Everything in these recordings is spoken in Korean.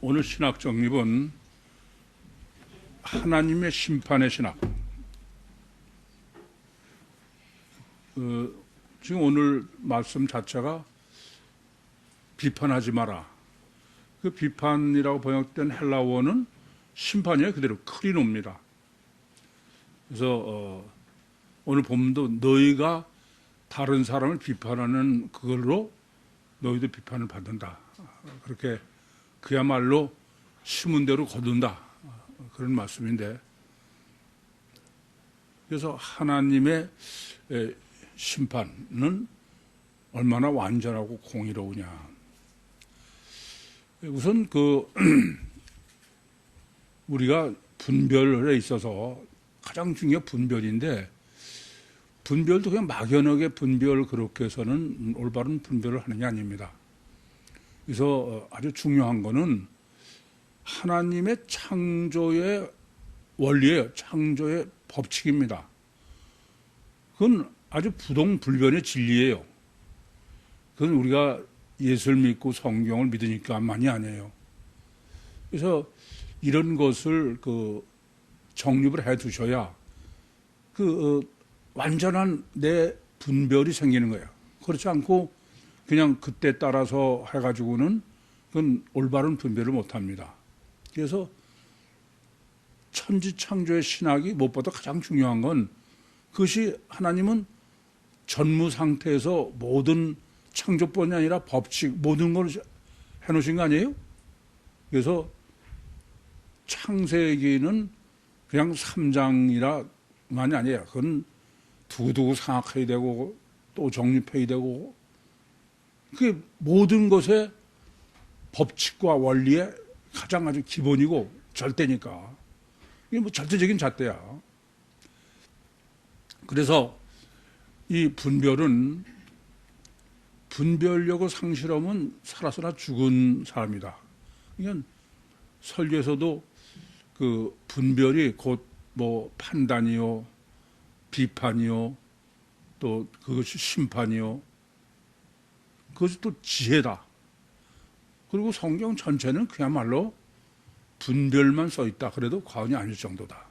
오늘 신학 정립은 하나님의 심판의 신학. 지금 오늘 말씀 자체가 비판하지 마라. 그 비판이라고 번역된 헬라어는 심판이에요. 그대로 크리노입니다. 그래서 오늘 본문도 너희가 다른 사람을 비판하는 그걸로 너희도 비판을 받는다. 그렇게 그야말로 심은 대로 거둔다. 그런 말씀인데, 그래서 하나님의 심판은 얼마나 완전하고 공의로우냐. 우선 우리가 분별에 있어서 가장 중요한 분별인데, 분별도 그냥 막연하게 분별 그렇게 해서는 올바른 분별을 하는 게 아닙니다. 그래서 아주 중요한 거는 하나님의 창조의 원리예요. 창조의 법칙입니다. 그건 아주 부동불변의 진리예요. 그건 우리가 예수를 믿고 성경을 믿으니까만이 아니에요. 그래서 이런 것을 정립을 해 두셔야 완전한 내 분별이 생기는 거예요. 그렇지 않고 그냥 그때 따라서 해가지고는 그건 올바른 분별을 못 합니다. 그래서 천지창조의 신학이 무엇보다 가장 중요한 건 그것이 하나님은 전무 상태에서 모든 창조뿐이 아니라 법칙 모든 걸 해놓으신 거 아니에요? 그래서 창세기는 그냥 3장이라만이 아니에요. 그건 두고두고 생각해야 되고 또 정립해야 되고 그게 모든 것의 법칙과 원리의 가장 아주 기본이고 절대니까 이게 뭐 절대적인 잣대야. 그래서 이 분별은 분별력을 상실하면 살아서나 죽은 사람이다. 그러니까 설교에서도 그 분별이 곧 뭐 판단이요, 비판이요, 또 그것이 심판이요, 그것이 또 지혜다. 그리고 성경 전체는 그야말로 분별만 써 있다. 그래도 과언이 아닐 정도다.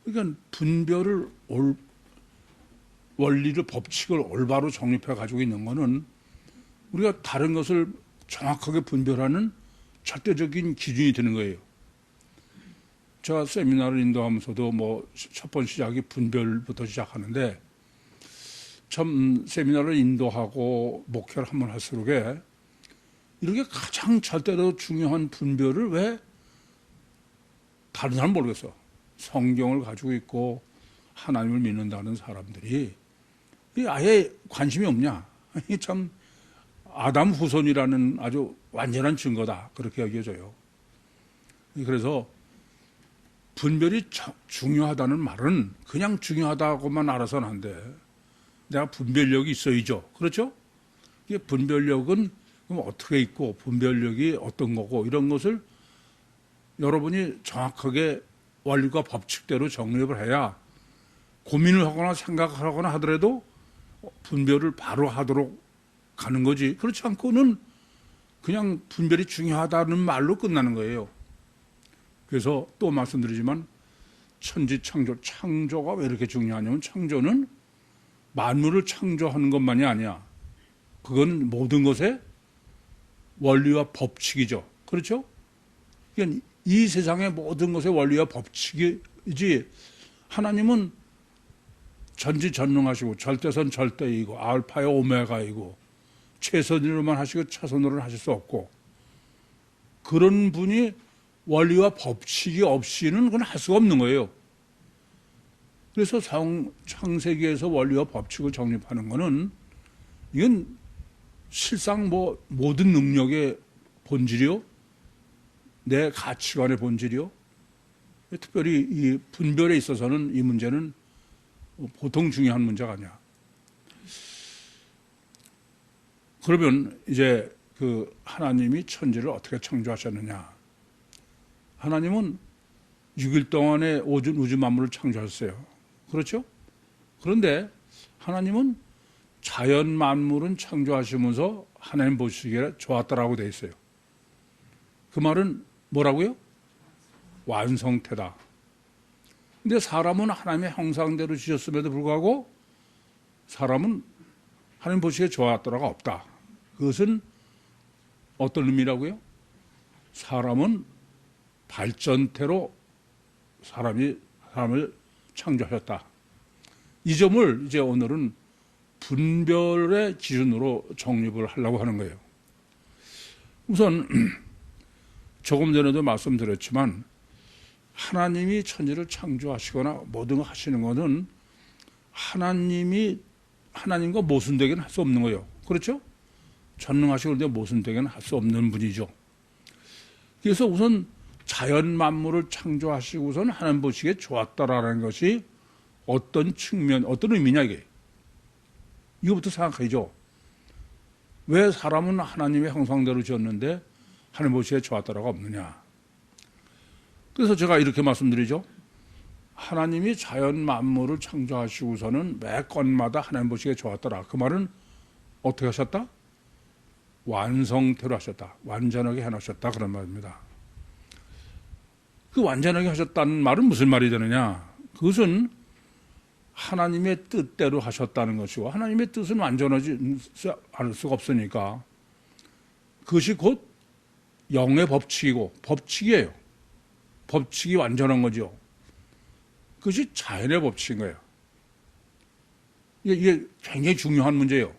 그러니까 분별을 원리를 법칙을 올바로 정립해 가지고 있는 것은 우리가 다른 것을 정확하게 분별하는 절대적인 기준이 되는 거예요. 제가 세미나를 인도하면서도 뭐 첫 번째 시작이 분별부터 시작하는데 참 세미나를 인도하고 목회를 한번 할수록에 이렇게 가장 절대로 중요한 분별을 왜 다른 사람은 모르겠어. 성경을 가지고 있고 하나님을 믿는다는 사람들이 아예 관심이 없냐. 이게 참 아담 후손이라는 아주 완전한 증거다. 그렇게 여겨져요. 그래서 분별이 중요하다는 말은 그냥 중요하다고만 알아서는 안 돼. 내가 분별력이 있어야죠. 그렇죠? 이게 분별력은 그럼 어떻게 있고 분별력이 어떤 거고 이런 것을 여러분이 정확하게 원리과 법칙대로 정립을 해야 고민을 하거나 생각을 하거나 하더라도 분별을 바로 하도록 가는 거지. 그렇지 않고는 그냥 분별이 중요하다는 말로 끝나는 거예요. 그래서 또 말씀드리지만 창조가 왜 이렇게 중요하냐면 창조는 만물을 창조하는 것만이 아니야. 그건 모든 것의 원리와 법칙이죠. 그렇죠? 그러니까 이 세상의 모든 것의 원리와 법칙이지 하나님은 전지전능하시고 절대선 절대이고 알파의 오메가이고 최선으로만 하시고 차선으로는 하실 수 없고 그런 분이 원리와 법칙이 없이는 그건 할 수가 없는 거예요. 그래서 창세기에서 원리와 법칙을 정립하는 거는 이건 실상 뭐 모든 능력의 본질이요, 내 가치관의 본질이요. 특별히 이 분별에 있어서는 이 문제는 보통 중요한 문제가 아니야. 그러면 이제 하나님이 천지를 어떻게 창조하셨느냐? 하나님은 6일 동안에 우주 만물을 창조하셨어요. 그렇죠? 그런데 하나님은 자연 만물은 창조하시면서 하나님 보시기에 좋았다라고 돼 있어요. 그 말은 뭐라고요? 완성태다. 근데 사람은 하나님의 형상대로 지었음에도 불구하고 사람은 하나님 보시기에 좋았더라가 없다. 그것은 어떤 의미라고요? 사람은 발전태로 사람을 창조하셨다. 이 점을 이제 오늘은 분별의 기준으로 정립을 하려고 하는 거예요. 우선 조금 전에도 말씀드렸지만 하나님이 천지를 창조하시거나 모든 걸 하시는 것은 하나님과 모순되게는 할 수 없는 거예요. 그렇죠? 전능하시고 그런데 모순되게는 할 수 없는 분이죠. 그래서 우선 자연 만물을 창조하시고선 하나님 보시기에 좋았다라는 것이 어떤 측면, 어떤 의미냐 이게. 이거부터 생각해야죠. 왜 사람은 하나님의 형상대로 지었는데 하나님 보시기에 좋았다라가 없느냐. 그래서 제가 이렇게 말씀드리죠. 하나님이 자연 만물을 창조하시고서는 매 건마다 하나님 보시기에 좋았더라. 그 말은 어떻게 하셨다? 완성태로 하셨다. 완전하게 해놓으셨다. 그런 말입니다. 그 완전하게 하셨다는 말은 무슨 말이 되느냐? 그것은 하나님의 뜻대로 하셨다는 것이고 하나님의 뜻은 완전하지 않을 수가 없으니까 그것이 곧 영의 법칙이고 법칙이에요. 법칙이 완전한 거죠. 그것이 자연의 법칙인 거예요. 이게 굉장히 중요한 문제예요.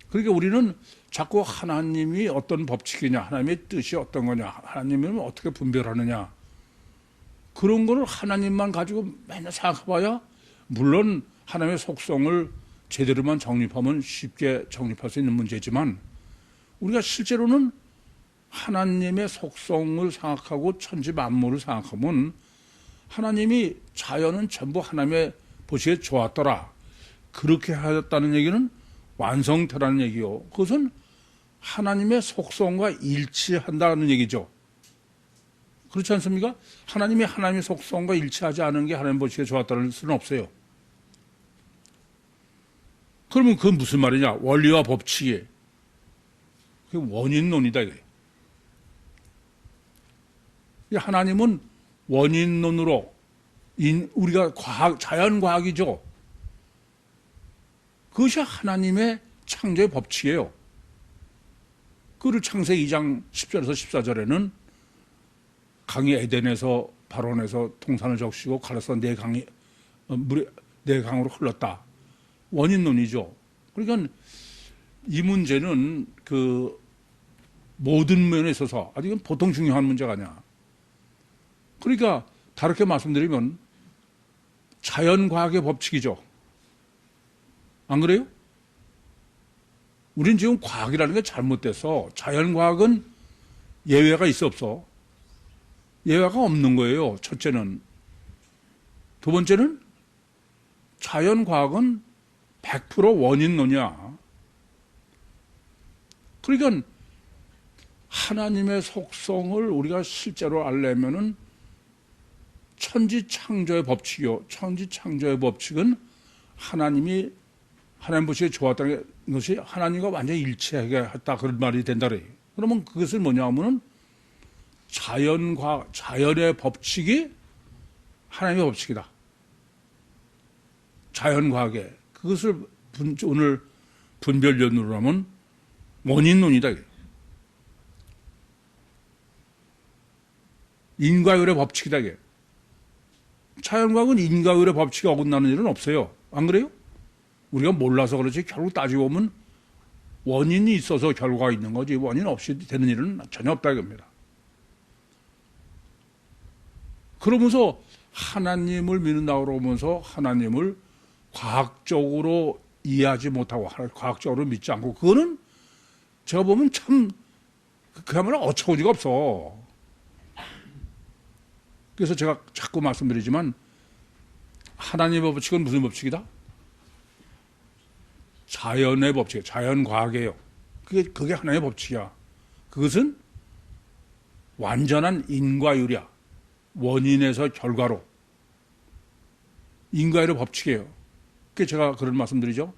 그러니까 우리는 자꾸 하나님이 어떤 법칙이냐, 하나님의 뜻이 어떤 거냐, 하나님은 어떻게 분별하느냐, 그런 거를 하나님만 가지고 맨날 생각해봐야 물론 하나님의 속성을 제대로만 정립하면 쉽게 정립할 수 있는 문제지만 우리가 실제로는 하나님의 속성을 생각하고 천지 만물을 생각하면 하나님이 자연은 전부 하나님의 보시기에 좋았더라. 그렇게 하셨다는 얘기는 완성태라는 얘기요. 그것은 하나님의 속성과 일치한다는 얘기죠. 그렇지 않습니까? 하나님의 속성과 일치하지 않은 게 하나님 보시기에 좋았다는 수는 없어요. 그러면 그건 무슨 말이냐? 원리와 법칙이. 그게 원인론이다 이거예요. 하나님은 원인론으로 우리가 자연과학이죠. 그것이 하나님의 창조의 법칙이에요. 그를 창세기 2장 10절에서 14절에는 강이 에덴에서 발원해서 동산을 적시고 갈라서 네 강으로 흘렀다. 원인론이죠. 그러니까 이 문제는 그 모든 면에 있어서 아주 보통 중요한 문제가 아니야. 그러니까 다르게 말씀드리면 자연과학의 법칙이죠. 안 그래요? 우린 지금 과학이라는 게 잘못돼서 자연과학은 예외가 있어 없어? 예외가 없는 거예요. 첫째는. 두 번째는 자연과학은 100% 원인론이야. 그러니까 하나님의 속성을 우리가 실제로 알려면은 천지 창조의 법칙이요. 천지 창조의 법칙은 하나님 보시기에 좋았다는 것이 하나님과 완전히 일치하게 했다. 그런 말이 된다. 그러면 그것을 뭐냐 하면은 자연의 법칙이 하나님의 법칙이다. 자연과학에. 그것을 오늘 분별론으로 하면 원인론이다. 인과율의 법칙이다. 자연과학은 인과율의 법칙이 어긋나는 일은 없어요. 안 그래요? 우리가 몰라서 그렇지 결국 따지고 보면 원인이 있어서 결과가 있는 거지 원인 없이 되는 일은 전혀 없다 이겁니다. 그러면서 하나님을 믿는다고 그러면서 하나님을 과학적으로 이해하지 못하고 과학적으로 믿지 않고 그거는 제가 보면 참 그야말로 어처구니가 없어. 그래서 제가 자꾸 말씀드리지만 하나님의 법칙은 무슨 법칙이다? 자연의 법칙이에요. 자연과학이에요. 그게 하나님의 법칙이야. 그것은 완전한 인과율이야. 원인에서 결과로. 인과율의 법칙이에요. 그게 제가 그런 말씀드리죠.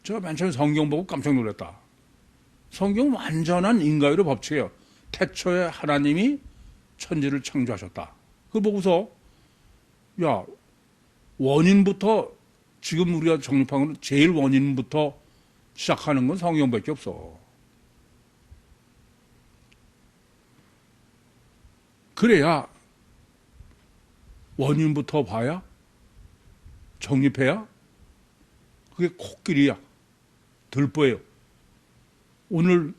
제가 맨 처음에 성경 보고 깜짝 놀랐다. 성경은 완전한 인과율의 법칙이에요. 태초에 하나님이 천지를 창조하셨다. 그걸 보고서 야, 원인부터 지금 우리가 정립한 건 제일 원인부터 시작하는 건 성경밖에 없어. 그래야 원인부터 봐야 정립해야 그게 코끼리야. 들보예요. 오늘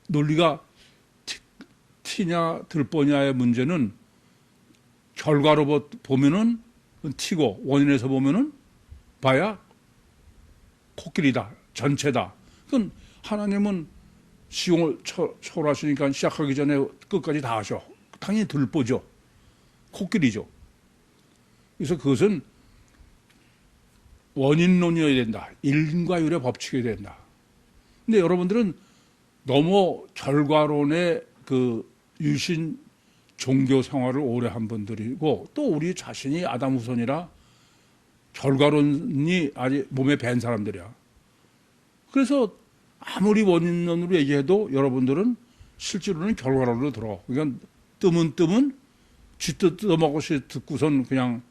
논리가 티냐 들보냐의 문제는 결과로 보면은 티고 원인에서 보면은 봐야 코끼리다. 전체다. 그건 하나님은 시공을 초월하시니까 시작하기 전에 끝까지 다 하셔. 당연히 들보죠. 코끼리죠. 그래서 그것은 원인론이어야 된다. 인과율의 법칙이어야 된다. 근데 여러분들은 너무 결과론의 그 유신 종교 생활을 오래 한 분들이고 또 우리 자신이 아담 후손이라 결과론이 아직 몸에 밴 사람들이야. 그래서 아무리 원인론으로 얘기해도 여러분들은 실제로는 결과론으로 들어. 그러니까 뜨문 쥐뜯 뜯어먹듯이 듣고선 그냥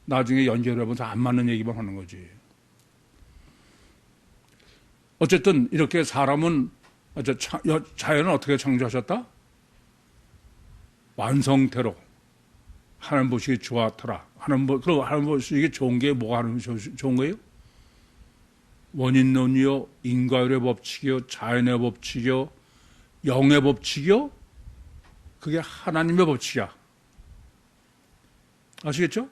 나중에 연결해보면서 안 맞는 얘기만 하는 거지. 어쨌든 이렇게 사람은 자연은 어떻게 창조하셨다? 완성태로 하나님 보시기에 좋았더라. 그럼 하나님 보시기에 좋은 게 뭐가 하나님 좋은 거예요? 원인론이요, 인과율의 법칙이요, 자연의 법칙이요, 영의 법칙이요. 그게 하나님의 법칙이야. 아시겠죠?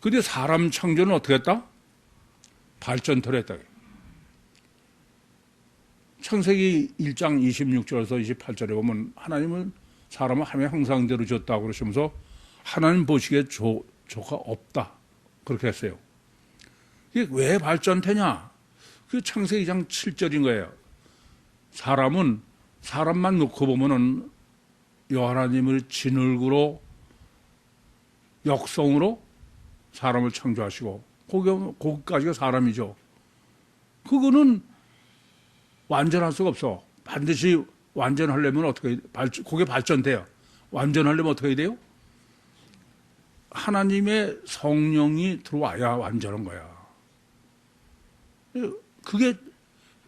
근데 사람 창조는 어떻게 했다? 발전태로 했다. 창세기 1장 26절에서 28절에 보면 하나님은 사람을 하나님의 형상대로 줬다고 그러시면서 하나님 보시기에 조가 없다. 그렇게 했어요. 이게 왜 발전태냐? 그게 창세기 2장 7절인 거예요. 사람만 놓고 보면은 하나님을 진흙으로 역성으로 사람을 창조하시고 거기까지가 사람이죠. 그거는 완전할 수가 없어. 반드시 완전하려면 어떻게 그게 발전돼요. 완전하려면 어떻게 해야 돼요? 하나님의 성령이 들어와야 완전한 거야. 그게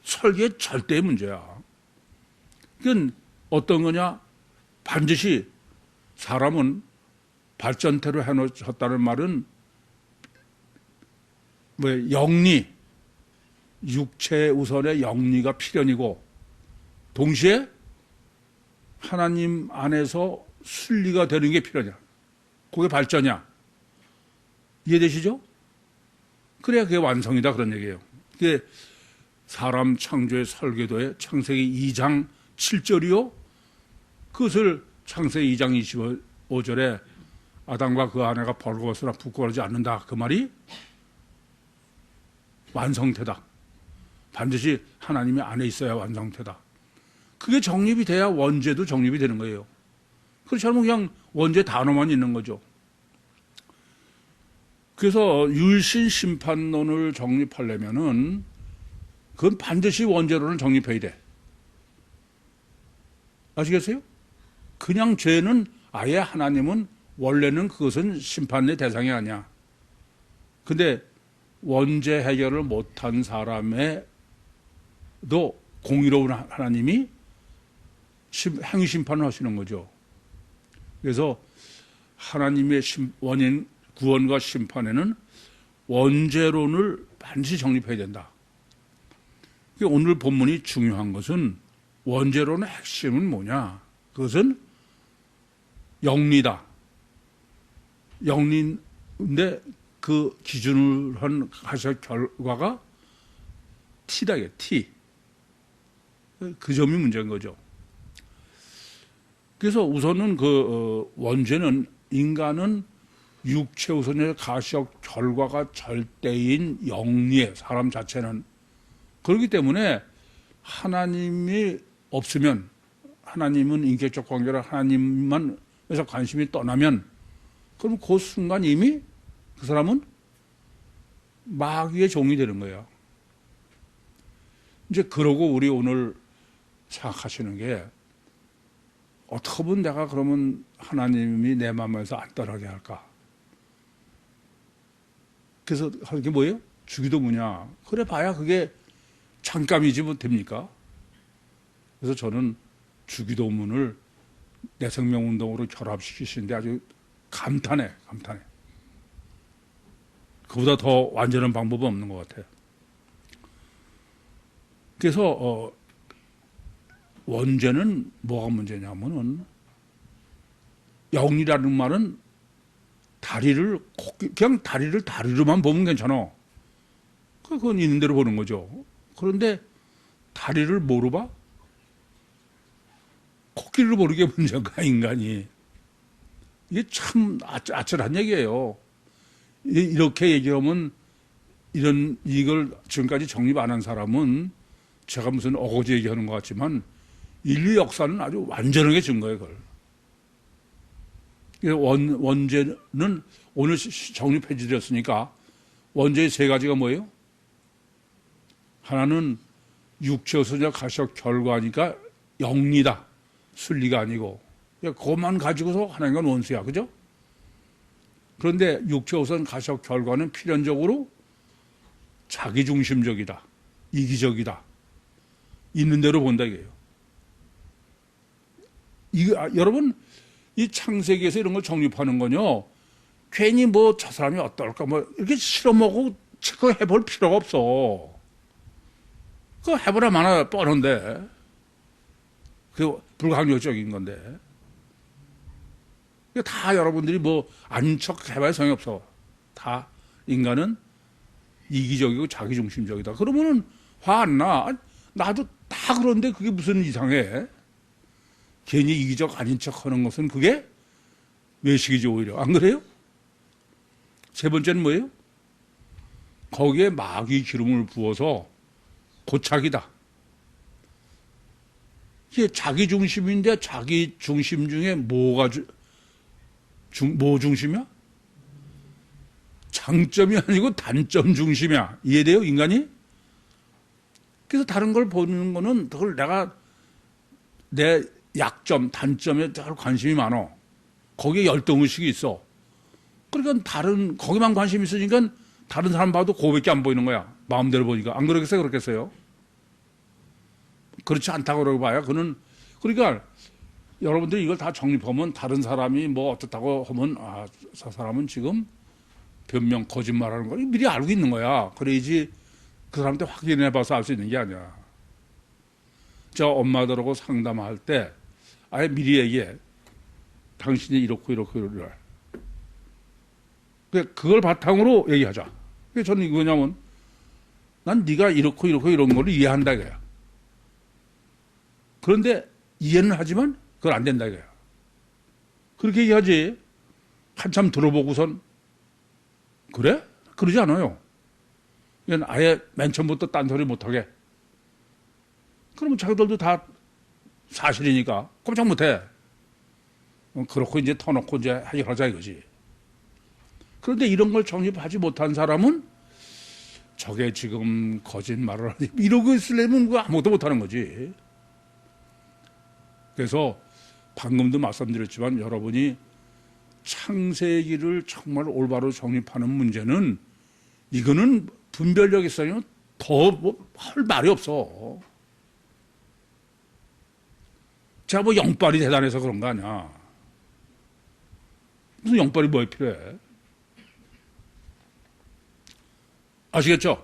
설계의 절대의 문제야. 그건 어떤 거냐? 반드시 사람은 발전태로 해놓으셨다는 말은 영리, 육체 우선의 영리가 필연이고 동시에 하나님 안에서 순리가 되는 게 필연이야. 그게 발전이야. 이해되시죠? 그래야 그게 완성이다 그런 얘기예요. 그게 사람 창조의 설계도에 창세기 2장 7절이요. 그것을 창세기 2장 25절에 아담과 그 아내가 벌거벗으나 부끄러워하지 않는다. 그 말이 완성태다. 반드시 하나님이 안에 있어야 완성태다. 그게 정립이 돼야 원죄도 정립이 되는 거예요. 그렇지 않으면 그냥 원죄 단어만 있는 거죠. 그래서 율신 심판론을 정립하려면은 그건 반드시 원죄론을 정립해야 돼. 아시겠어요? 그냥 죄는 아예 하나님은 원래는 그것은 심판의 대상이 아니야. 근데 원죄 해결을 못한 사람에도 공의로운 하나님이 행심판을 하시는 거죠. 그래서 하나님의 원인 구원과 심판에는 원죄론을 반드시 정립해야 된다. 오늘 본문이 중요한 것은 원죄론의 핵심은 뭐냐? 그것은 영리다. 영리인데 그 기준을 한 가설 결과가 T다. T. 그 점이 문제인 거죠. 그래서 우선은 원죄는 인간은 육체 우선의 가시적 결과가 절대인 영리의 사람 자체는 그렇기 때문에 하나님이 없으면 하나님은 인격적 관계라 하나님만 에서 관심이 떠나면 그럼 그 순간 이미 그 사람은 마귀의 종이 되는 거예요. 이제 그러고 우리 오늘 생각하시는 게 어떻게 보면 내가 그러면 하나님이 내 마음에서 안 떠나게 할까? 그래서 하는 게 뭐예요? 주기도문이야. 그래 봐야 그게 잠깐이지 뭐 됩니까? 그래서 저는 주기도문을 내 생명운동으로 결합시키시는데 아주 감탄해. 그보다 더 완전한 방법은 없는 것 같아요. 그래서 원죄는 뭐가 문제냐면은 영이라는 말은 그냥 다리를 다리로만 보면 괜찮아. 그건 있는 대로 보는 거죠. 그런데 다리를 뭐로 봐? 코끼리로 보는 게 문제인가, 인간이. 이게 참 아찔한 얘기예요. 이렇게 얘기하면 이걸 지금까지 정립 안 한 사람은 제가 무슨 어거지 얘기하는 것 같지만 인류 역사는 아주 완전하게 준 거예요, 그걸. 원죄는 오늘 정립해드렸으니까 원죄의 세 가지가 뭐예요? 하나는 육체에서 가시적 결과니까 영리다. 순리가 아니고. 그것만 가지고서 하나님과 원수야. 그죠? 그런데 육체우선 가시적 결과는 필연적으로 자기중심적이다. 이기적이다. 있는 대로 본다 이거예요. 여러분, 이 창세기에서 이런 걸 정립하는 건요, 괜히 뭐 저 사람이 어떨까, 뭐 이렇게 실험하고 그거 해볼 필요가 없어. 그거 해보라 마나 뻔한데. 그게 불가항력적인 건데. 다 여러분들이 뭐 아닌 척 해봐야 소용이 없어. 다 인간은 이기적이고 자기중심적이다. 그러면은 화 안 나. 나도 다 그런데 그게 무슨 이상해. 괜히 이기적 아닌 척 하는 것은 그게 외식이지 오히려. 안 그래요? 세 번째는 뭐예요? 거기에 마귀 기름을 부어서 고착이다. 이게 자기 중심인데 자기 중심 중에 뭐 중심이야? 장점이 아니고 단점 중심이야. 이해돼요, 인간이? 그래서 다른 걸 보는 거는 그걸 내가 내 약점, 단점에 관심이 많아. 거기에 열등의식이 있어. 그러니까 거기만 관심이 있으니까 다른 사람 봐도 그거밖에 안 보이는 거야. 마음대로 보니까. 안 그러겠어요? 그렇겠어요? 그렇지 않다고 그러고 봐야. 그러니까 여러분들이 이걸 다 정립하면 다른 사람이 뭐 어떻다고 하면, 저 사람은 지금 변명, 거짓말하는 걸 미리 알고 있는 거야. 그래야지 그 사람한테 확인해 봐서 알 수 있는 게 아니야. 저 엄마들하고 상담할 때 아예 미리 얘기해. 당신이 이렇고. 그걸 바탕으로 얘기하자. 그래서 저는 이거냐면 난 네가 이렇고 이런 걸 이해한다 이거야. 그런데 이해는 하지만 그건 안 된다 이거야. 그렇게 얘기하지. 한참 들어보고선 그래? 그러지 않아요. 이건 아예 맨 처음부터 딴소리 못하게. 그러면 자기들도 다 사실이니까 꼼짝 못해. 그렇고 이제 터놓고 이제 해결하자 이거지. 그런데 이런 걸 정립하지 못한 사람은 저게 지금 거짓말을 하지 이러고 있으려면 그거 아무것도 못하는 거지. 그래서 방금도 말씀드렸지만 여러분이 창세기를 정말 올바로 정립하는 문제는 이거는 분별력 있어요. 더 할 말이 없어. 제가 뭐 영빨이 대단해서 그런 거 아니야. 무슨 영빨이 뭐에 필요해? 아시겠죠?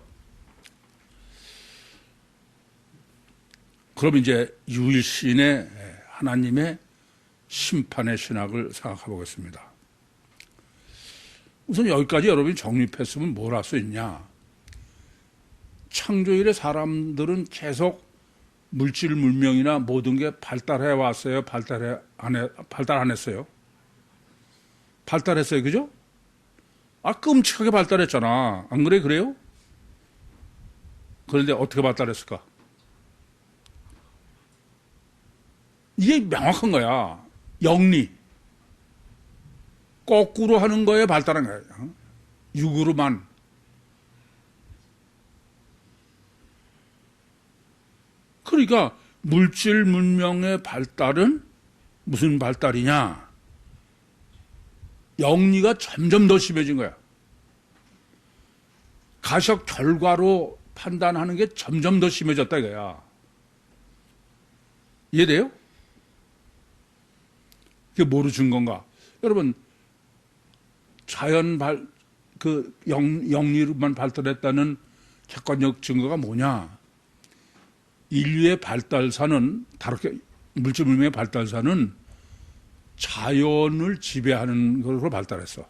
그럼 이제 유일신의 하나님의 심판의 신학을 생각해 보겠습니다. 우선 여기까지 여러분이 정립했으면 뭘 할 수 있냐? 창조일에 사람들은 계속 물질, 문명이나 모든 게 발달해 왔어요? 발달 안 했어요? 발달했어요, 그죠? 끔찍하게 발달했잖아. 안 그래, 그래요? 그런데 어떻게 발달했을까? 이게 명확한 거야. 영리. 거꾸로 하는 거에 발달한 거야. 육으로만. 그러니까 물질 문명의 발달은 무슨 발달이냐? 영리가 점점 더 심해진 거야. 가셔 결과로 판단하는 게 점점 더 심해졌다 이거야. 이해돼요? 그게 뭐로 준 건가? 여러분, 영리로만 발달했다는 객관적 증거가 뭐냐? 인류의 발달사는, 다르게 물질 문명의 발달사는 자연을 지배하는 것으로 발달했어.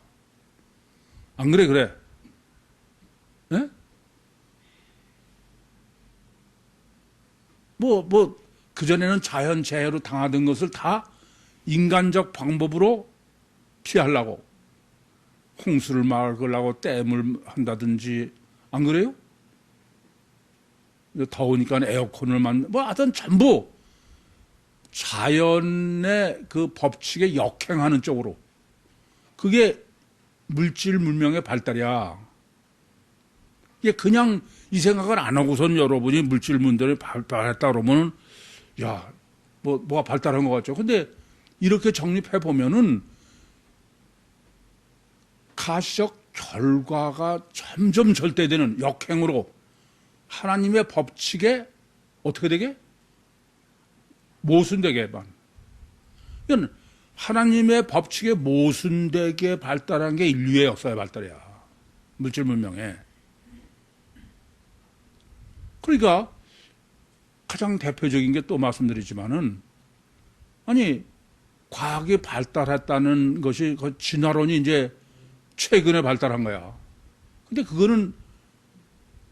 안 그래? 그래? 네? 그전에는 자연 재해로 당하던 것을 다 인간적 방법으로 피하려고. 홍수를 막으려고 댐을 한다든지, 안 그래요? 더우니까 에어컨을 하여튼 전부 자연의 그 법칙에 역행하는 쪽으로. 그게 물질 문명의 발달이야. 이게 그냥 이 생각을 안 하고선 여러분이 물질 문명이 발달했다 그러면은, 야, 뭐가 발달한 것 같죠. 근데 이렇게 정립해 보면은 가시적 결과가 점점 절대되는 역행으로 하나님의 법칙에 어떻게 되게? 모순되게만. 이건 하나님의 법칙에 모순되게 발달한 게 인류의 역사의 발달이야. 물질 문명에. 그러니까 가장 대표적인 게 또 말씀드리지만은, 아니, 과학이 발달했다는 것이 그 진화론이 이제 최근에 발달한 거야. 근데 그거는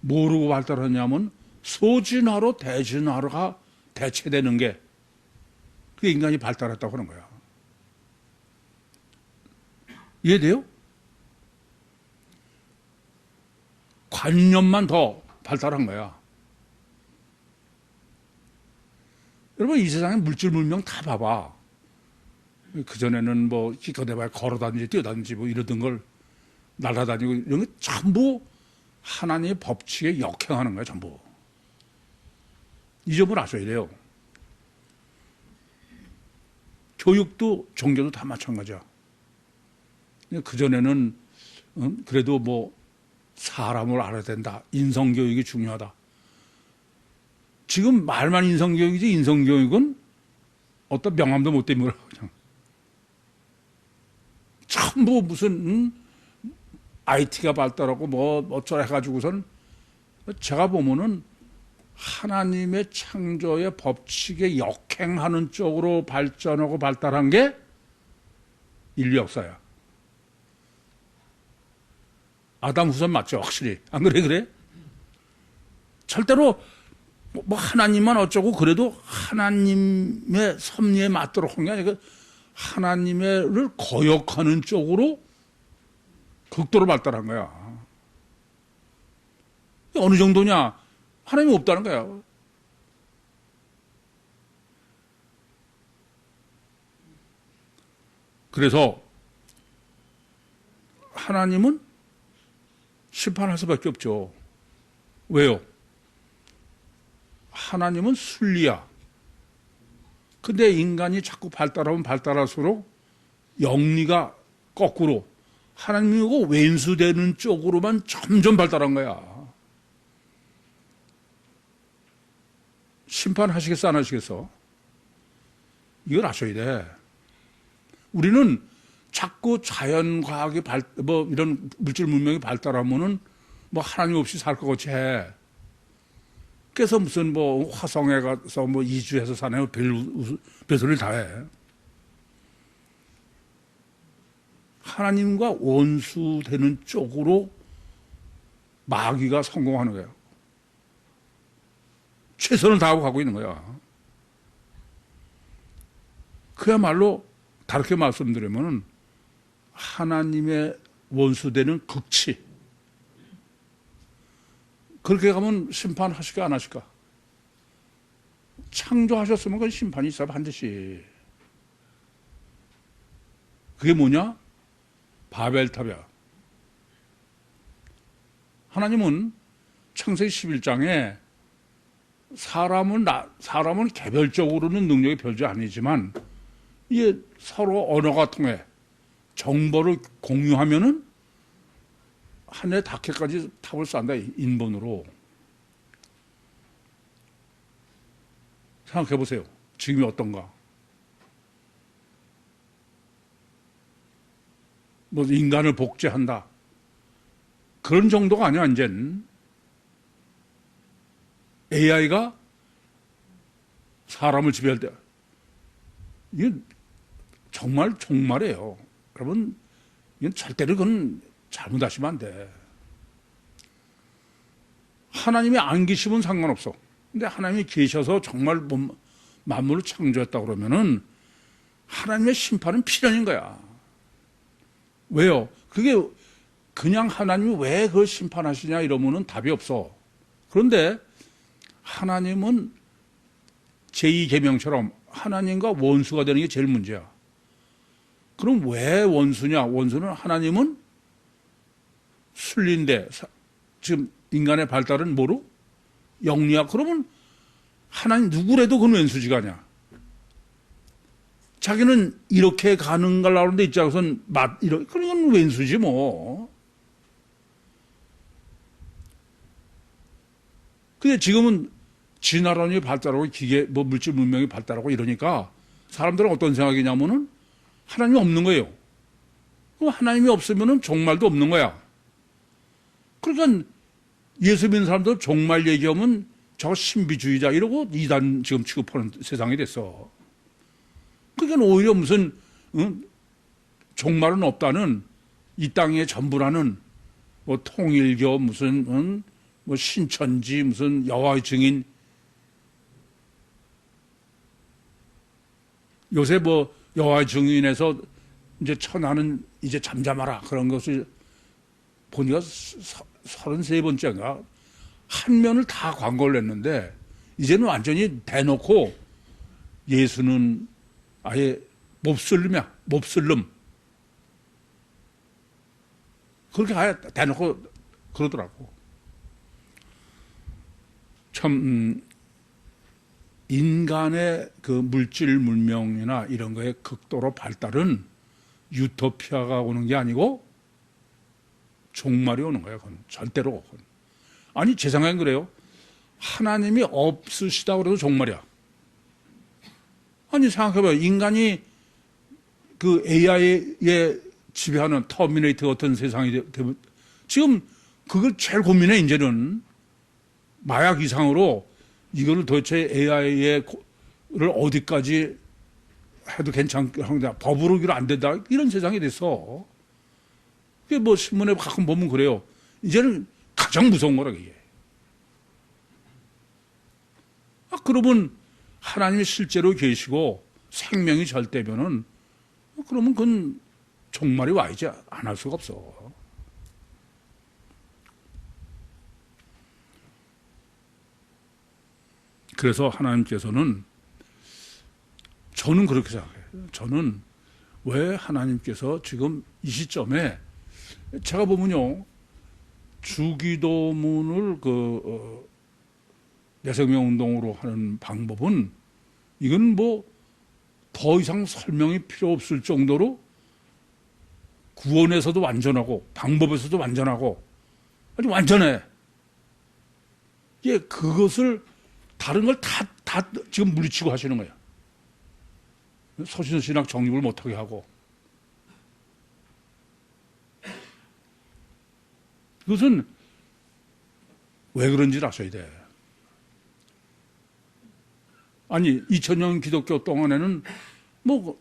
뭐로 발달하냐면 소진화로 대진화가 대체되는 게, 그게 인간이 발달했다고 하는 거야. 이해돼요? 관념만 더 발달한 거야. 여러분, 이 세상에 물질 문명 다 봐봐. 그전에는 기껏해봐야 걸어다니지 뛰어다니지 이러던 걸 날아다니고 이런 게 전부 하나님의 법칙에 역행하는 거야, 전부. 이 점을 아셔야 돼요. 교육도 종교도 다 마찬가지야. 그전에는 그래도 사람을 알아야 된다. 인성교육이 중요하다. 지금 말만 인성교육이지, 인성교육은 어떤 명함도 못 대물어. 그냥. 전부 무슨 IT가 발달하고 어쩌라 해가지고선, 제가 보면은 하나님의 창조의 법칙에 역행하는 쪽으로 발전하고 발달한 게 인류 역사야. 아담 후손 맞죠? 확실히. 안 그래? 절대로 하나님만 어쩌고 그래도 하나님의 섭리에 맞도록 한 게 아니라 하나님을 거역하는 쪽으로 극도로 발달한 거야. 어느 정도냐? 하나님이 없다는 거야. 그래서 하나님은 심판할 수밖에 없죠. 왜요? 하나님은 순리야. 근데 인간이 자꾸 발달하면 발달할수록 영리가 거꾸로 하나님이고 왼수되는 쪽으로만 점점 발달한 거야. 심판하시겠어, 안 하시겠어? 이걸 아셔야 돼. 우리는 자꾸 자연과학이 이런 물질 문명이 발달하면은 하나님 없이 살 것 같이 해. 그래서 무슨 화성에 가서 이주해서 사네요. 별소리를 다 해. 하나님과 원수되는 쪽으로 마귀가 성공하는 거예요. 최선을 다하고 가고 있는 거야. 그야말로 다르게 말씀드리면 하나님의 원수되는 극치. 그렇게 가면 심판하실까 안 하실까? 창조하셨으면 그 심판이 있어요, 반드시. 그게 뭐냐? 바벨탑이야. 하나님은 창세기 11장에 사람은 개별적으로는 능력이 별지 아니지만 이게 서로 언어가 통해 정보를 공유하면은 하늘의 닿게까지 탑을 쌓는다, 인본으로. 생각해 보세요. 지금이 어떤가? 뭐 인간을 복제한다. 그런 정도가 아니야, 이젠. AI가 사람을 지배할 때, 이게 정말 종말이에요. 여러분, 이건 절대로 그건 잘못하시면 안 돼. 하나님이 안 계시면 상관없어. 근데 하나님이 계셔서 정말 만물을 창조했다 그러면은 하나님의 심판은 필연인 거야. 왜요? 그게 그냥 하나님이 왜 그걸 심판하시냐 이러면은 답이 없어. 그런데 하나님은 제2계명처럼 하나님과 원수가 되는 게 제일 문제야. 그럼 왜 원수냐? 원수는 하나님은 순리인데 지금 인간의 발달은 뭐로? 영리야. 그러면 하나님 누구래도 그건 왼수지가 아니야. 자기는 이렇게 가는 걸 나오는데 입장에서는 이렇게, 그러면 왼수지 뭐. 근데 지금은 진화론이 발달하고 기계, 물질 문명이 발달하고 이러니까 사람들은 어떤 생각이냐면은 하나님이 없는 거예요. 그럼 하나님이 없으면은 종말도 없는 거야. 그러니까 예수 믿는 사람도 종말 얘기하면 저 신비주의자 이러고 이단 지금 취급하는 세상이 됐어. 그러니까 오히려 무슨 종말은 없다는 이 땅의 전부라는 뭐 통일교 무슨 뭐 신천지 무슨 여호와의 증인, 요새 뭐 여호와의 증인에서 이제 천하는 이제 잠잠하라 그런 것을 보니까 33번째인가 한 면을 다 광고를 했는데 이제는 완전히 대놓고 예수는 아예 몹쓸름이야. 몹쓸름. 그렇게 아예 대놓고 그러더라고. 참 인간의 그 물질 문명이나 이런 거의 극도로 발달은 유토피아가 오는 게 아니고 종말이 오는 거예요. 그건 절대로. 아니 제 생각엔 그래요. 하나님이 없으시다 그래도 종말이야. 아니 생각해봐요. 인간이 그 AI에 지배하는 터미네이터 같은 세상이 되면 지금 그걸 제일 고민해. 이제는 마약 이상으로 이거를 도대체 AI를 어디까지 해도 괜찮다, 법으로 안 된다, 이런 세상이 됐어. 그게 뭐 신문에 가끔 보면 그래요. 이제는 가장 무서운 거라 그게. 그러면 하나님이 실제로 계시고 생명이 절대면은 그러면 그건 종말이 와야지 안 할 수가 없어. 그래서 하나님께서는, 저는 그렇게 생각해요. 저는 왜 하나님께서 지금 이 시점에, 제가 보면요, 주기도문을 내생명운동으로 하는 방법은 이건 뭐 더 이상 설명이 필요 없을 정도로 구원에서도 완전하고 방법에서도 완전하고 아주 완전해. 예, 그것을 다른 걸 다 지금 물리치고 하시는 거야. 서신신학 정립을 못하게 하고. 그것은 왜 그런지를 아셔야 돼. 아니 2000년 기독교 동안에는 뭐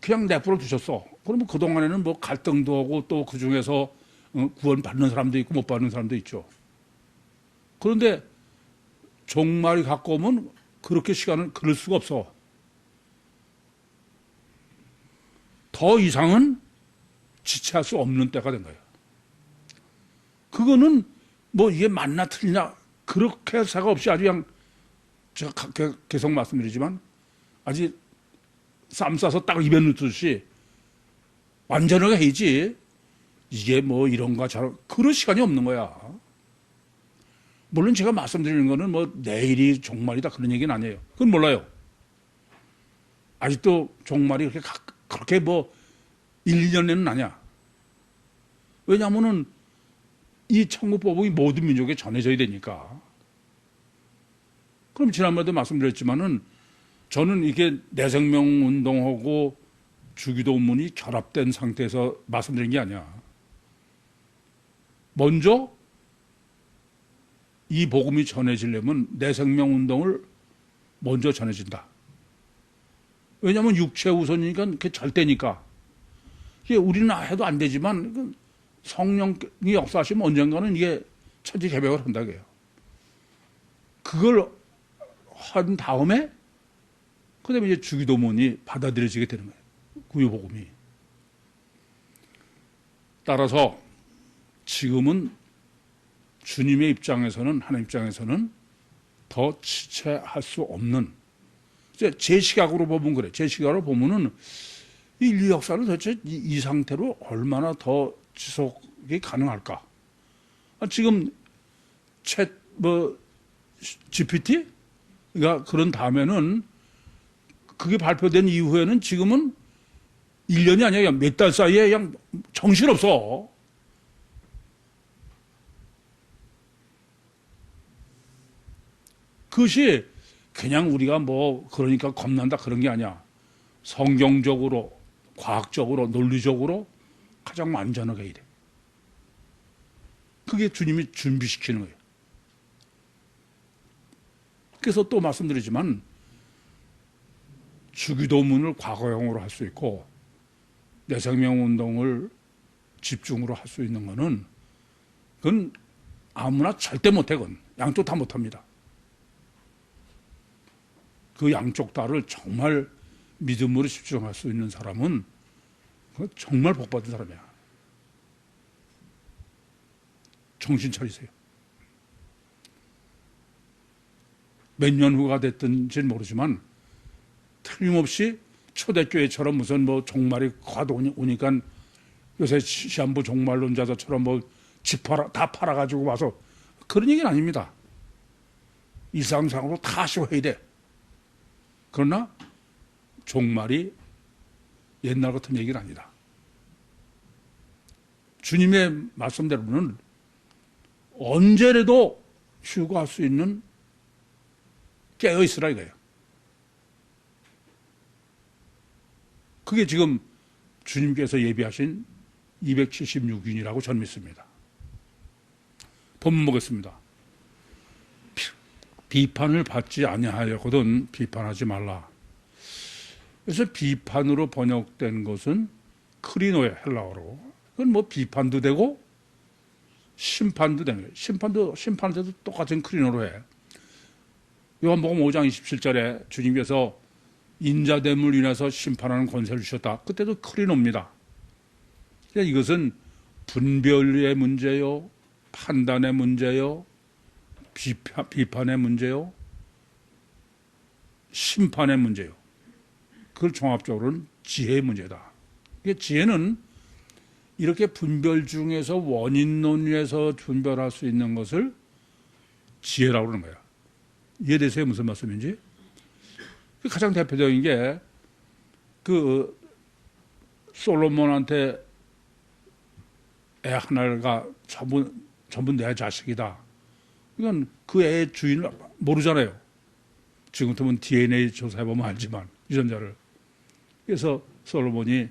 그냥 내버려 두셨어. 그러면 그 동안에는 뭐 갈등도 하고 또 그 중에서 구원 받는 사람도 있고 못 받는 사람도 있죠. 그런데 종말이 가까우면 그렇게 시간을 그럴 수가 없어. 더 이상은 지체할 수 없는 때가 된 거예요. 그거는 뭐 이게 맞나 틀리냐 그렇게 생각 없이 아주 그냥 제가 계속 말씀드리지만 아직 쌈 싸서 딱 입에 넣듯이 완전하게 해야지. 이게 뭐 이런가 저런 그런 시간이 없는 거야. 물론 제가 말씀드리는 거는 뭐 내일이 종말이다 그런 얘기는 아니에요. 그건 몰라요. 아직도 종말이 그렇게 뭐 1, 2년에는 아니야. 왜냐하면은 이 천국복음이 모든 민족에 전해져야 되니까. 그럼 지난번에도 말씀드렸지만은 저는 이게 내생명운동하고 주기도문이 결합된 상태에서 말씀드린 게 아니야. 먼저 이 복음이 전해지려면 내생명운동을 먼저 전해진다. 왜냐하면 육체 우선이니까 그게 절대니까. 이게 우리는 해도 안 되지만 성령이 역사하시면 언젠가는 이게 천지개벽을 한다고 해요. 그걸 한 다음에 그다음에 이제 주기도문이 받아들여지게 되는 거예요. 구유복음이. 따라서 지금은 주님의 입장에서는, 하나님 입장에서는 더 지체할 수 없는, 제 시각으로 보면 그래. 제 시각으로 보면은 이 인류 역사를 도대체 이 상태로 얼마나 더 지속이 가능할까? 지금 GPT가 그런 다음에는 그게 발표된 이후에는 지금은 1년이 아니라 몇 달 사이에 그냥 정신없어. 그것이 그냥 우리가 뭐 그러니까 겁난다 그런 게 아니야. 성경적으로, 과학적으로, 논리적으로 가장 안전하게 해야 돼. 그게 주님이 준비시키는 거예요. 그래서 또 말씀드리지만 주기도문을 과거형으로 할 수 있고 내생명운동을 집중으로 할 수 있는 거는 그건 아무나 절대 못해. 그건 양쪽 다 못합니다. 그 양쪽 다를 정말 믿음으로 집중할 수 있는 사람은 정말 복받은 사람이야. 정신 차리세요. 몇 년 후가 됐든지는 모르지만 틀림없이 초대교회처럼 무슨 뭐 종말이 과도 오니까 요새 시한부 종말론자들처럼 뭐 집 다 팔아가지고 와서 그런 얘기는 아닙니다. 이상상으로 다 쉬어야 돼. 그러나 종말이 옛날 같은 얘기는 아니다. 주님의 말씀대로는 언제라도 휴거할 수 있는 깨어있으라 이거예요. 그게 지금 주님께서 예비하신 276인이라고 저는 믿습니다. 본문 보겠습니다. 비판을 받지 아니하려거든 비판하지 말라. 그래서 비판으로 번역된 것은 크리노예요, 헬라어로. 그건 뭐 비판도 되고 심판도 되는 거예요. 심판할 때도 똑같은 크리노로 해. 요한복음 5장 27절에 주님께서 인자됨을 인해서 심판하는 권세를 주셨다. 그때도 크리노입니다. 그러니까 이것은 분별의 문제요, 판단의 문제요, 비판의 문제요, 심판의 문제요. 그걸 종합적으로는 지혜의 문제다. 이게 지혜는 이렇게 분별 중에서 원인 논리에서 분별할 수 있는 것을 지혜라고 그러는 거야. 이해되세요? 무슨 말씀인지? 가장 대표적인 게 그 솔로몬한테 애 하나가 전부 내 자식이다. 이건 그 애의 주인을 모르잖아요. 지금 같으면 DNA 조사해보면 알지만 유전자를. 그래서 솔로몬이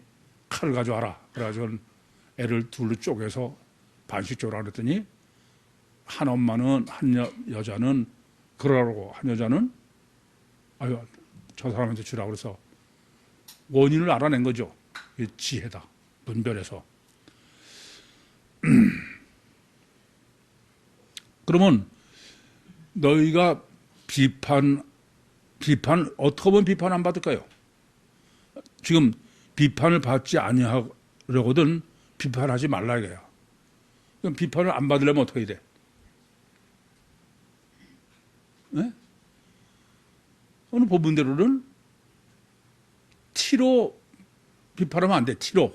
칼을 가져와라. 그래가지고 애를 둘로 쪼개서 반씩 줘라 그랬더니 한 엄마는 한 여자는 그러라고 한 여자는 아유 저 사람한테 주라고 그래서 원인을 알아낸 거죠. 이게 지혜다. 분별해서. 그러면 너희가 비판 어떻게 보면 비판 안 받을까요? 지금 비판을 받지 아니하려거든 비판하지 말라 이거야. 그럼 비판을 안 받으려면 어떻게 해야 돼? 네? 어느 부분대로는 T로 비판하면 안 돼. T로.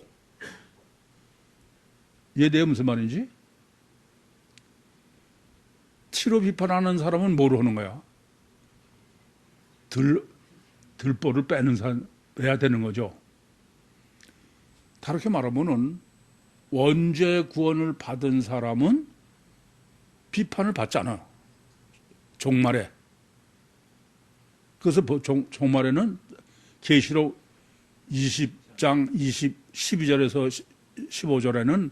이해돼요? 무슨 말인지? T로 비판하는 사람은 뭐로 하는 거야? 들보를 빼는 사람, 해야 되는 거죠. 다르게 말하면은 원죄 구원을 받은 사람은 비판을 받지 않아. 종말에. 그래서 종말에는 계시록 20장 12절에서 15절에는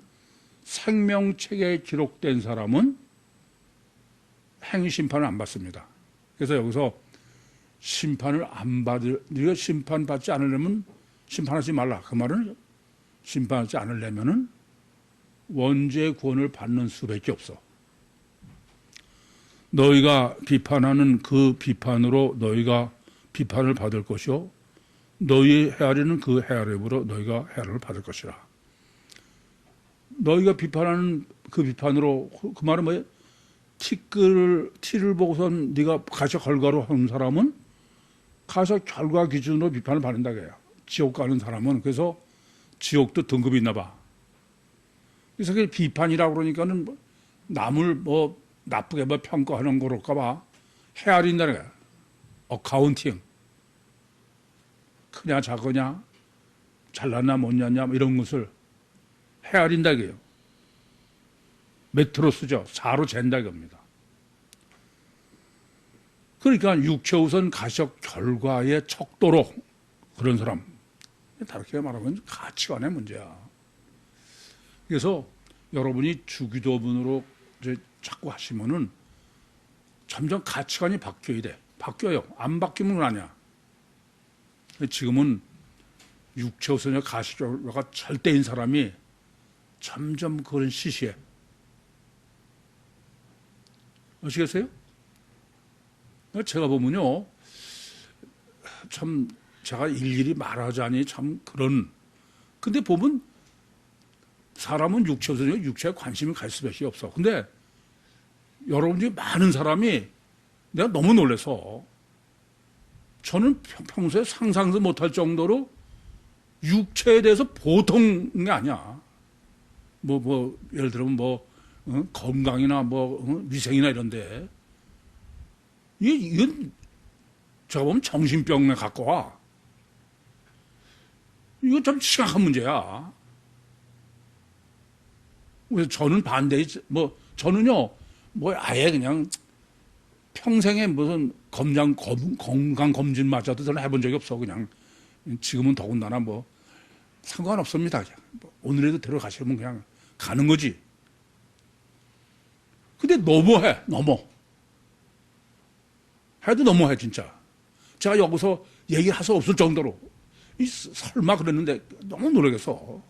생명책에 기록된 사람은 행위심판을 안 받습니다. 그래서 여기서 심판을 안 받을, 네가 심판받지 않으려면 심판하지 말라. 그 말은 심판하지 않으려면은 원죄 구원을 받는 수밖에 없어. 너희가 비판하는 그 비판으로 너희가 비판을 받을 것이요, 너희 헤아리는 그 헤아림으로 너희가 헤아림을 받을 것이라. 너희가 비판하는 그 비판으로, 그 말은 뭐예요? 티를 보고선 네가 가셔 결과로 하는 사람은 가셔 결과 기준으로 비판을 받는다 그래요. 지옥 가는 사람은. 그래서 지옥도 등급이 있나 봐. 그래서 그게 비판이라고 그러니까는 남을 뭐 나쁘게 뭐 평가하는 거로까 봐 헤아린다는 거야. 어카운팅. 크냐 작으냐, 잘났냐 못났냐 이런 것을 헤아린다 이게요. 메트로스죠. 4로 잰다 이겁니다. 그러니까 육체 우선 가적 결과의 척도로 그런 사람. 다르게 말하면 가치관의 문제야. 그래서 여러분이 주기도문으로 이제 자꾸 하시면은 점점 가치관이 바뀌어야 돼. 바뀌어요. 안 바뀌면 아니야. 지금은 육체 우선의 가식 결과가 절대인 사람이 점점 그런 시시해. 아시겠어요? 제가 보면요, 참 제가 일일이 말하자니 참 그런. 근데 보면 사람은 육체에 관심이 갈 수밖에 없어. 근데 여러분 중에 많은 사람이 내가 너무 놀라서 저는 평소에 상상도 못할 정도로 육체에 대해서 보통이 아니야. 예를 들면 건강이나 위생이나 이런데. 이건 제가 보면 정신병에 갖고 와. 이거 좀 심각한 문제야. 그래서 저는 저는요, 아예 그냥 평생에 무슨 건강검진마저도 저는 해본 적이 없어. 그냥 지금은 더군다나 상관없습니다. 그냥. 오늘에도 들어가시면 그냥 가는 거지. 근데 너무해. 해도 너무해, 진짜. 제가 여기서 얘기할 수 없을 정도로. 설마 그랬는데 너무 놀라겠어.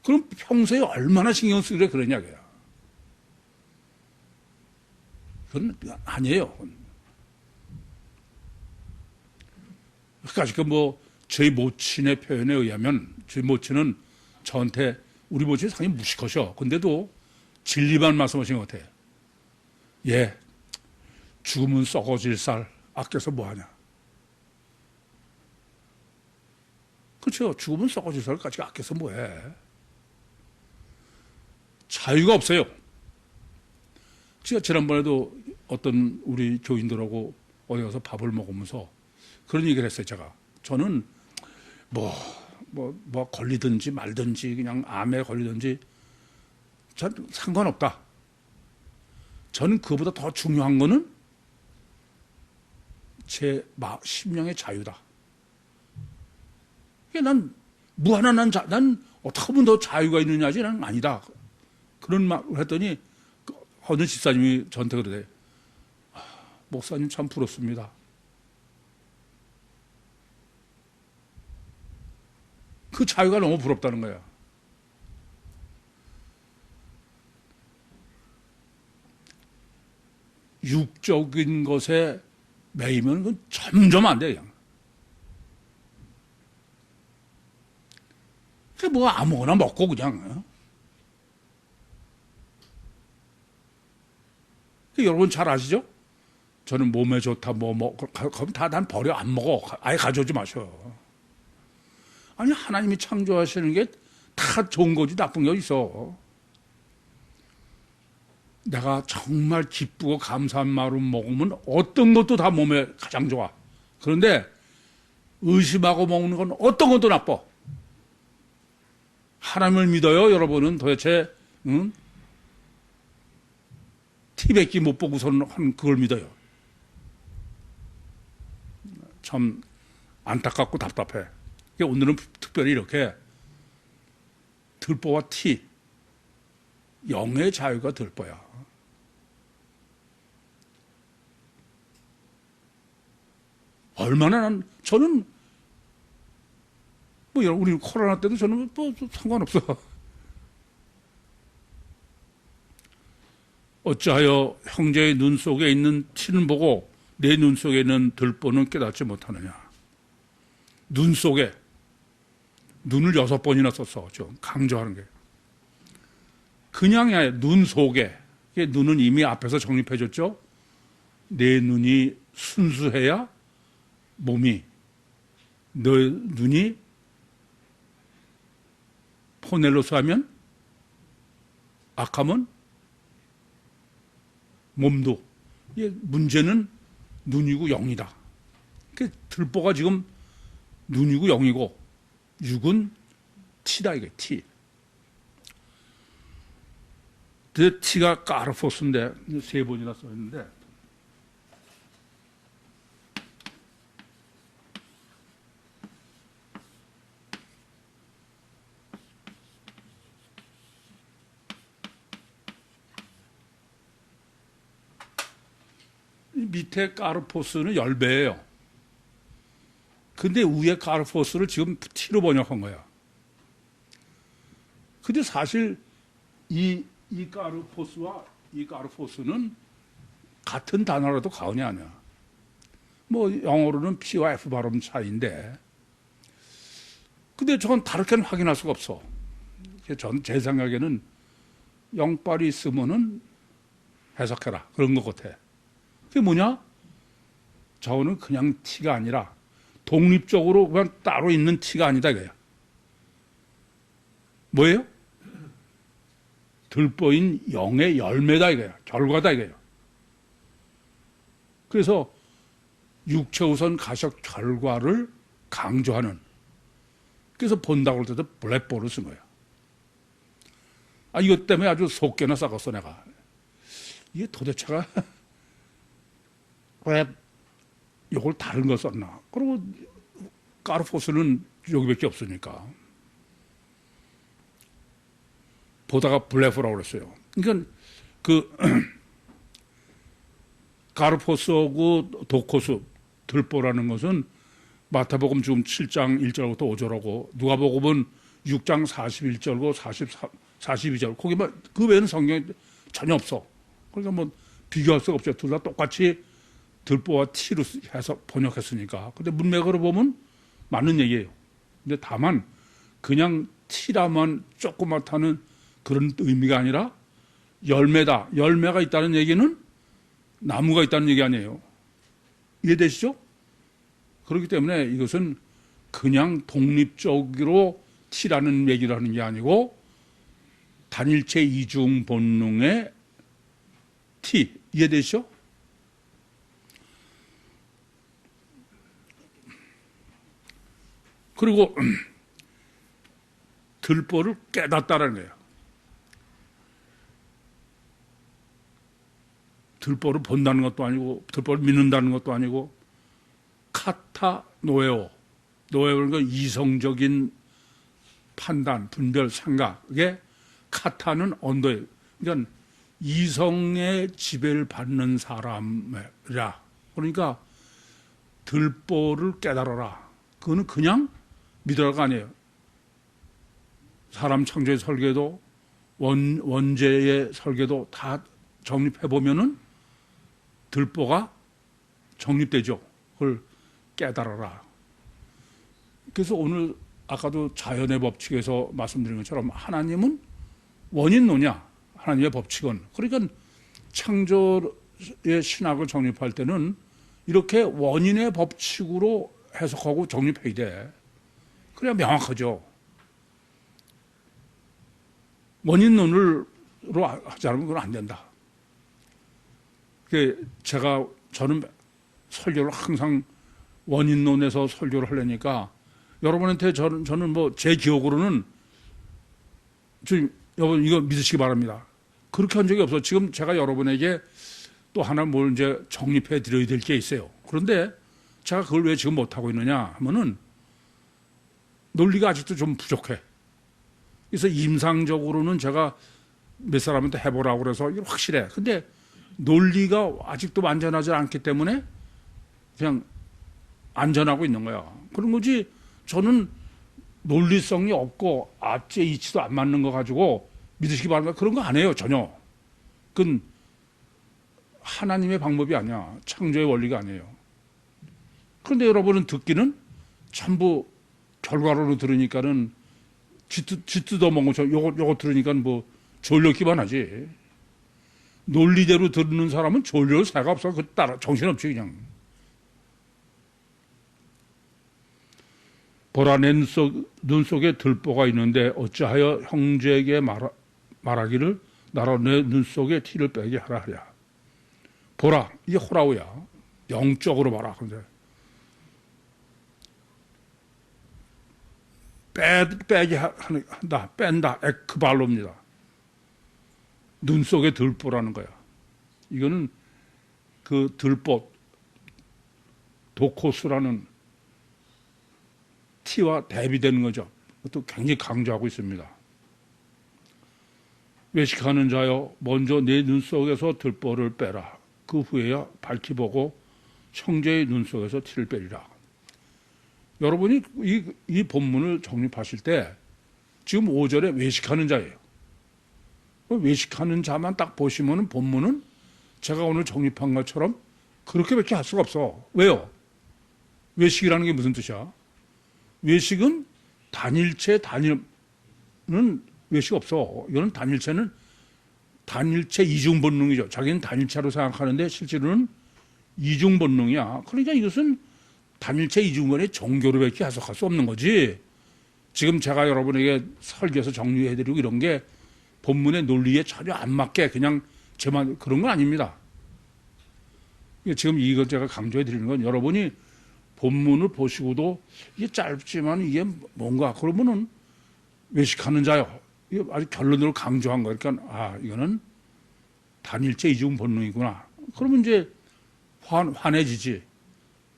그럼 평소에 얼마나 신경 쓰기를 그러냐고요. 그건 아니에요. 그러니까 저희 모친의 표현에 의하면 저희 모친은 저한테 우리 모친이 상당히 무식하셔. 근데도 진리만 말씀하신 것 같아. 예, 죽으면 썩어질 살 아껴서 뭐하냐. 그렇죠. 죽으면 썩어질 살까지 아껴서 뭐해. 자유가 없어요. 제가 지난번에도 어떤 우리 교인들하고 어디 가서 밥을 먹으면서 그런 얘기를 했어요. 제가. 저는 걸리든지 말든지 그냥 암에 걸리든지 전 상관없다. 저는 그보다 더 중요한 거는 제 심령의 자유다. 난 무한한 난 어떻게 하면 더 자유가 있느냐지 난 아니다. 그런 말을 했더니 어느 집사님이 저한테 그러대. 목사님 참 부럽습니다. 그 자유가 너무 부럽다는 거야. 육적인 것에 매이면 그건 점점 안 돼, 그냥. 아무거나 먹고 그냥. 여러분 잘 아시죠? 저는 몸에 좋다, 그럼 다 난 버려, 안 먹어. 아예 가져오지 마셔. 아니, 하나님이 창조하시는 게 다 좋은 거지, 나쁜 게 있어. 내가 정말 기쁘고 감사한 마음 먹으면 어떤 것도 다 몸에 가장 좋아. 그런데 의심하고 먹는 건 어떤 것도 나빠. 하나님을 믿어요, 여러분은 도대체, 응? 티백기 못 보고서는 그걸 믿어요. 참 안타깝고 답답해. 오늘은 특별히 이렇게 들보와 티, 영의 자유가 들보야. 얼마나 저는 뭐 우리 코로나 때도 저는 뭐 상관없어. 어찌하여 형제의 눈 속에 있는 티는 보고 내 눈 속에 있는 들보는 깨닫지 못하느냐. 눈 속에 눈을 6번이나 썼어. 좀 강조하는 게. 그냥이 아니라 눈 속에. 눈은 이미 앞에서 정립해 줬죠. 내 눈이 순수해야 몸이, 너 눈이 포넬로스 하면 악하면 몸도. 문제는 눈이고 영이다. 들보가 지금 눈이고 영이고 육은 티다 이게 티. 그 티가 까르포스인데 3번이나 써 있는데 밑에 까르포스는 열배예요. 근데 위에 까르포스를 지금 티로 번역한 거야. 근데 사실 이 까르포스와 이 까르포스는 같은 단어라도 가언이 아니야. 뭐 영어로는 P와 F 발음 차이인데 근데 저건 다르게는 확인할 수가 없어. 제 생각에는 영빨이 있으면은 해석해라. 그런 것 같아. 그게 뭐냐? 저거는 그냥 티가 아니라 독립적으로 그냥 따로 있는 티가 아니다 이거야. 뭐예요? 들보인 영의 열매다 이거야. 결과다 이거야. 그래서 육체 우선 가적 결과를 강조하는. 그래서 본다고 할 때도 블랙볼을 쓴 거야. 이것 때문에 아주 속개나 썩었어 내가. 이게 도대체가 왜 이걸 다른 거 썼나? 그리고 까르포스는 여기밖에 없으니까 보다가 블랙포라고 그랬어요. 그러니까 그 까르포스하고 도코스 들보라는 것은 마태복음 지금 7장 1절부터 5절하고 누가복음은 6장 41절고 42절 거기만 그 외에는 성경에 전혀 없어. 그러니까 뭐 비교할 수가 없죠. 둘 다 똑같이 들보와 티로 해서 번역했으니까. 근데 문맥으로 보면 맞는 얘기예요. 근데 다만 그냥 티라만 조그맣다는 그런 의미가 아니라 열매다. 열매가 있다는 얘기는 나무가 있다는 얘기 아니에요. 이해되시죠? 그렇기 때문에 이것은 그냥 독립적으로 티라는 얘기라는 게 아니고 단일체 이중 본능의 티. 이해되시죠? 그리고 들보를 깨닫다라는 거예요. 들보를 본다는 것도 아니고 들보를 믿는다는 것도 아니고 카타 노에오. 노에오는 건 이성적인 판단, 분별, 생각에 카타는 언더예요. 그러니까 이성의 지배를 받는 사람이라. 그러니까 들보를 깨달아라. 그거는 그냥 믿으라가 아니에요. 사람 창조의 설계도 원죄의 설계도 다 정립해보면은 들보가 정립되죠. 그걸 깨달아라. 그래서 오늘 아까도 자연의 법칙에서 말씀드린 것처럼 하나님은 원인론이야. 하나님의 법칙은. 그러니까 창조의 신학을 정립할 때는 이렇게 원인의 법칙으로 해석하고 정립해야 돼. 그래야 명확하죠. 원인론으로 하지 않으면 그건 안 된다. 저는 설교를 항상 원인론에서 설교를 하려니까 여러분한테 저는 뭐 제 기억으로는 지금 여러분 이거 믿으시기 바랍니다. 그렇게 한 적이 없어. 지금 제가 여러분에게 또 하나 뭘 이제 정립해 드려야 될 게 있어요. 그런데 제가 그걸 왜 지금 못하고 있느냐 하면은 논리가 아직도 좀 부족해. 그래서 임상적으로는 제가 몇 사람한테 해보라고 그래서 이게 확실해. 근데 논리가 아직도 완전하지 않기 때문에 그냥 안전하고 있는 거야. 그런 거지 저는 논리성이 없고 앞뒤 이치도 안 맞는 거 가지고 믿으시기 바랍니다. 그런 거 안 해요. 전혀. 그건 하나님의 방법이 아니야. 창조의 원리가 아니에요. 그런데 여러분은 듣기는 전부 결과론으로 들으니까는 쥐뜯어 먹은 것처럼 요거 들으니까 뭐 졸렸기만 하지. 논리대로 듣는 사람은 졸릴 새가 없어. 그 따라 정신없지 그냥. 보라 내 눈 속에 들보가 있는데 어찌하여 형제에게 말하기를 나로 내 눈 속에 티를 빼게 하라 하랴. 보라 이게 호라우야. 영적으로 봐라. 근데 빼게 한다. 뺀다. 에크발로입니다. 눈 속에 들보라는 거야. 이거는 그 들보 도코스라는 티와 대비되는 거죠. 그것도 굉장히 강조하고 있습니다. 외식하는 자여 먼저 내 눈 속에서 들보를 빼라. 그 후에야 밝히 보고 형제의 눈 속에서 티를 빼리라. 여러분이 이 본문을 정립하실 때 지금 5절에 외식하는 자예요. 외식하는 자만 딱 보시면 본문은 제가 오늘 정립한 것처럼 그렇게밖에 할 수가 없어. 왜요? 외식이라는 게 무슨 뜻이야? 외식은 단일체 단일은 외식 없어. 이거는 단일체는 단일체 이중 본능이죠. 자기는 단일체로 생각하는데 실제로는 이중 본능이야. 그러니까 이것은 단일체 이중권의 종교로밖에 해석할 수 없는 거지. 지금 제가 여러분에게 설교해서 정리해드리고 이런 게 본문의 논리에 전혀 안 맞게 그냥 제만 그런 건 아닙니다. 지금 이거 제가 강조해드리는 건 여러분이 본문을 보시고도 이게 짧지만 이게 뭔가 그러면은 외식하는 자요. 이게 아주 결론으로 강조한 거. 그러니까 이거는 단일체 이중 본능이구나. 그러면 이제 환해지지.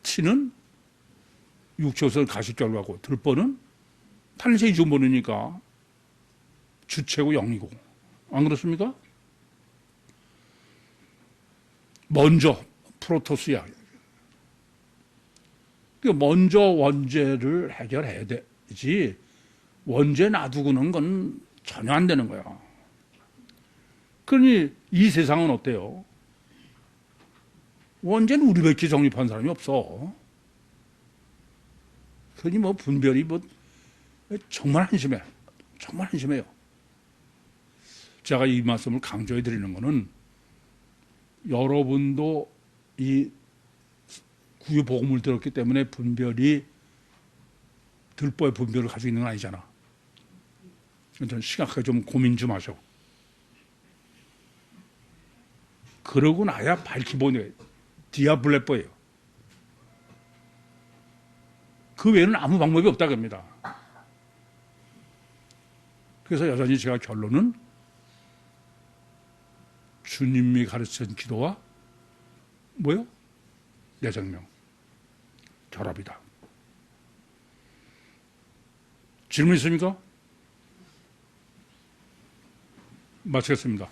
티는 육체에서 가십결과고 들보는 단일체 이중 본능이니까 주체고 영이고. 안 그렇습니까? 먼저 프로토스야. 먼저 원죄를 해결해야 되지. 원죄 놔두고는 건 전혀 안 되는 거야. 그러니 이 세상은 어때요? 원죄는 우리밖에 정립한 사람이 없어. 그러니 뭐 분별이 뭐 정말 한심해. 정말 한심해요. 제가 이 말씀을 강조해 드리는 거는 여러분도 이 구유 복음을 들었기 때문에 분별이 들보의 분별을 가지고 있는 건 아니잖아. 좀 심각하게 좀 고민 좀 하셔. 그러고 나야 밝히 보내. 디아블레뽀예요. 그 외에는 아무 방법이 없다 그럽니다. 그래서 여전히 제가 결론은 주님이 가르친 기도와 뭐요? 내 생명 결합이다. 질문 있습니까? 마치겠습니다.